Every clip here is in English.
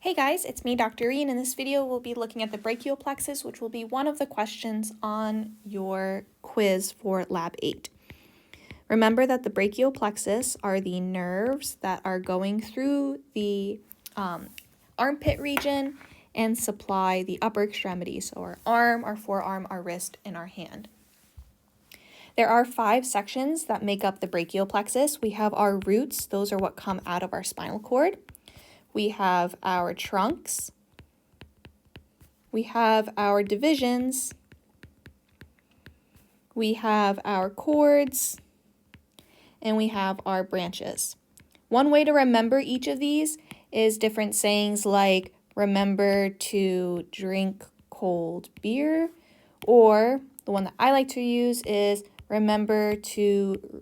Hey guys, it's me, Dr. Reen. In this video, we'll be looking at the brachial plexus, which will be one of the questions on your quiz for Lab 8. Remember that the brachial plexus are the nerves that are going through the armpit region and supply the upper extremities, so our arm, our forearm, our wrist, and our hand. There are 5 sections that make up the brachial plexus. We have our roots, those are what come out of our spinal cord. We have our trunks, we have our divisions, we have our cords, and we have our branches. One way to remember each of these is different sayings like, remember to drink cold beer, or the one that I like to use is, remember to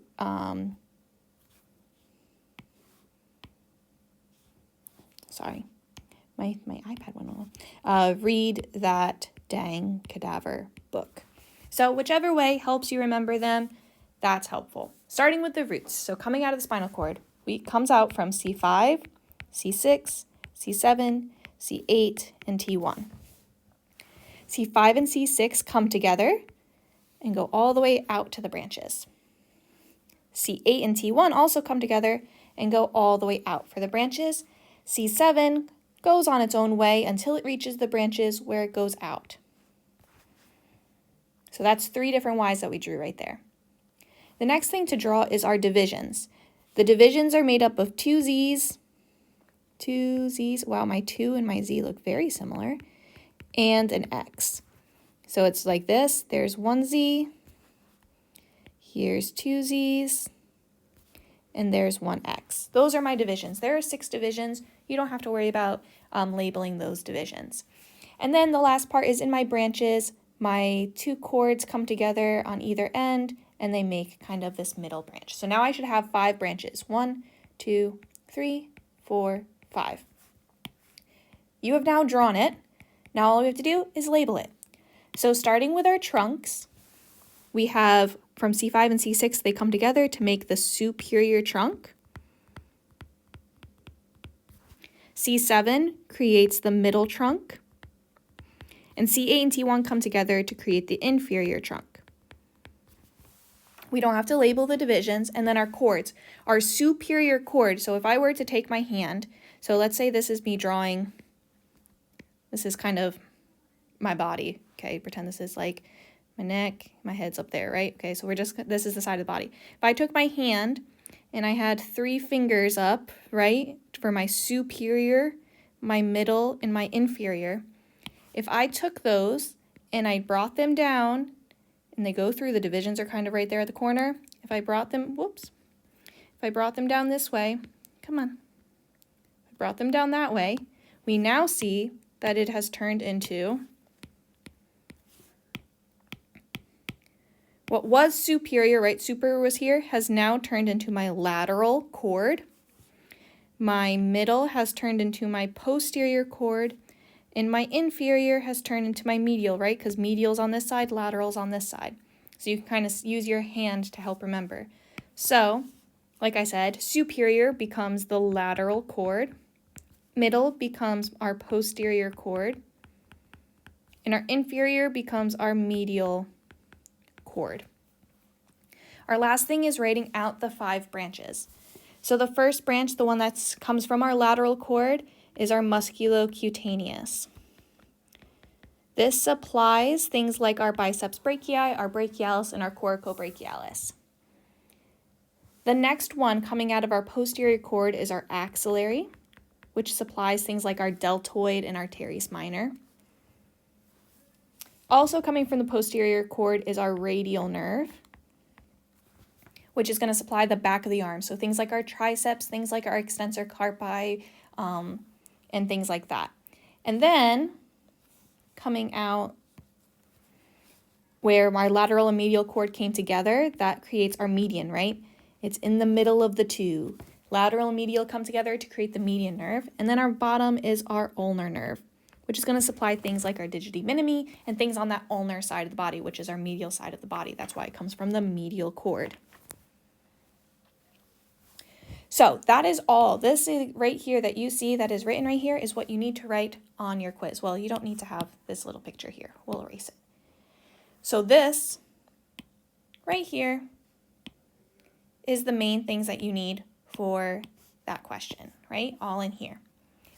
my iPad went on. Read that dang cadaver book. So whichever way helps you remember them, that's helpful. Starting with the roots. So coming out of the spinal cord, comes out from C5, C6, C7, C8, and T1. C5 and C6 come together and go all the way out to the branches. C8 and T1 also come together and go all the way out for the branches. C7 goes on its own way until it reaches the branches where it goes out. So that's 3 different Y's that we drew right there. The next thing to draw is our divisions. The divisions are made up of 2 Z's, wow, my 2 and my Z look very similar, and an X. So it's like this, there's 1 Z, here's 2 Z's, and there's 1 X. Those are my divisions. There are 6 divisions. You don't have to worry about labeling those divisions. And then the last part is in my branches, my 2 cords come together on either end, and they make kind of this middle branch. So now I should have 5 branches. 1, 2, 3, 4, 5. You have now drawn it. Now all we have to do is label it. So starting with our trunks, we have from C5 and C6, they come together to make the superior trunk. C7 creates the middle trunk. And C8 and T1 come together to create the inferior trunk. We don't have to label the divisions. And then our cords, our superior cord. So if I were to take my hand, so let's say this is me drawing, this is kind of my body, okay? Pretend this is like my neck, my head's up there, right? Okay, so this is the side of the body. If I took my hand and I had 3 fingers up, right, for my superior, my middle, and my inferior, if I took those and I brought them down, and they go through, the divisions are kind of right there at the corner. If I brought them, if I brought them down this way, come on, I brought them down that way, we now see that it has turned into what was superior, right? Superior was here, has now turned into my lateral cord. My middle has turned into my posterior cord, and my inferior has turned into my medial, right? Because medial's on this side, lateral's on this side. So you can kind of use your hand to help remember. So, like I said, superior becomes the lateral cord, middle becomes our posterior cord, and our inferior becomes our medial cord. Our last thing is writing out the 5 branches. So the first branch, the one that comes from our lateral cord, is our musculocutaneous. This supplies things like our biceps brachii, our brachialis, and our coracobrachialis. The next one coming out of our posterior cord is our axillary, which supplies things like our deltoid and our teres minor. Also coming from the posterior cord is our radial nerve, which is going to supply the back of the arm. So things like our triceps, things like our extensor carpi, and things like that. And then coming out where my lateral and medial cord came together, that creates our median, right? It's in the middle of the 2. Lateral and medial come together to create the median nerve. And then our bottom is our ulnar nerve, which is going to supply things like our digiti minimi and things on that ulnar side of the body, which is our medial side of the body. That's why it comes from the medial cord. So that is all. This is right here that you see that is written right here is what you need to write on your quiz. Well, you don't need to have this little picture here. We'll erase it. So this right here is the main things that you need for that question, right? All in here.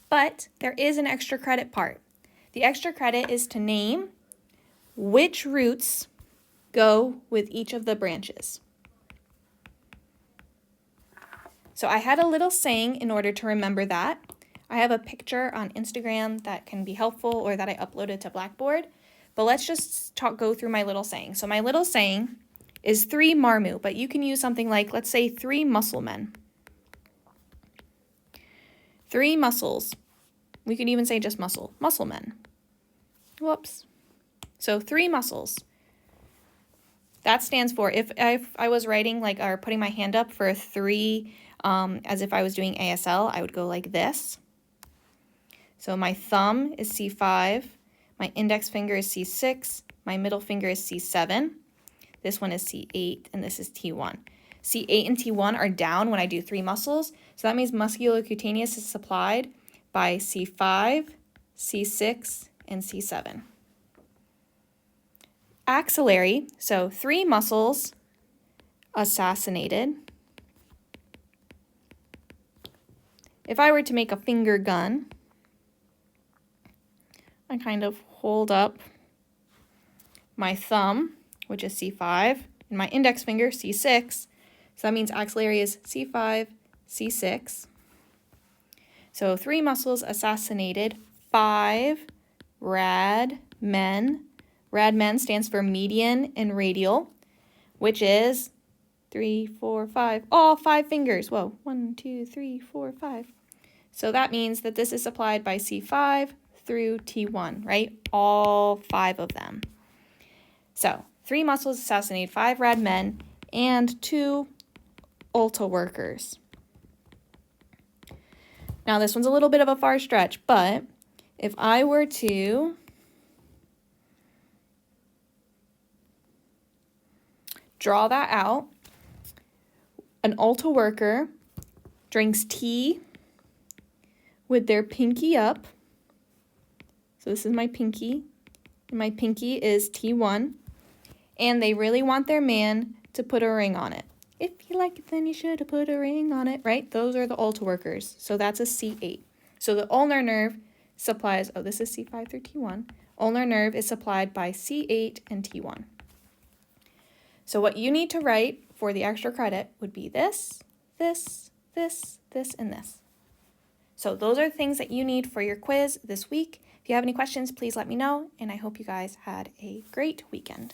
But there is an extra credit part. The extra credit is to name which roots go with each of the branches. So I had a little saying in order to remember that. I have a picture on Instagram that can be helpful or that I uploaded to Blackboard. But let's just go through my little saying. So my little saying is 3 marmu, but you can use something like, let's say 3 muscle men. 3 muscles. We could even say just muscle men. Whoops. So 3 muscles. That stands for, if I was writing like, or putting my hand up for 3, as if I was doing ASL, I would go like this. So my thumb is C5, my index finger is C6, my middle finger is C7, this one is C8, and this is T1. C8 and T1 are down when I do 3 muscles, so that means musculocutaneous is supplied by C5, C6, and C7. Axillary, so 3 muscles assassinated. If I were to make a finger gun, I kind of hold up my thumb, which is C5, and my index finger, C6. So that means axillary is C5, C6. So 3 muscles assassinated, 5 rad men. Rad men stands for median and radial, which is 3, 4, 5, all 5 fingers. Whoa, 1, 2, 3, 4, 5. So that means that this is supplied by C5 through T1, right? All 5 of them. So 3 muscles assassinated, 5 rad men, and 2 ULTA workers. Now this one's a little bit of a far stretch, but if I were to draw that out, an ULTA worker drinks tea with their pinky up. So this is my pinky, and my pinky is T1, and they really want their man to put a ring on it. If you like it, then you should have put a ring on it, right? Those are the ULTA workers, so that's a C8. So the ulnar nerve supplies, oh, this is C5 through T1. Ulnar nerve is supplied by C8 and T1. So what you need to write for the extra credit would be this, this, this, this, and this. So those are things that you need for your quiz this week. If you have any questions, please let me know, and I hope you guys had a great weekend.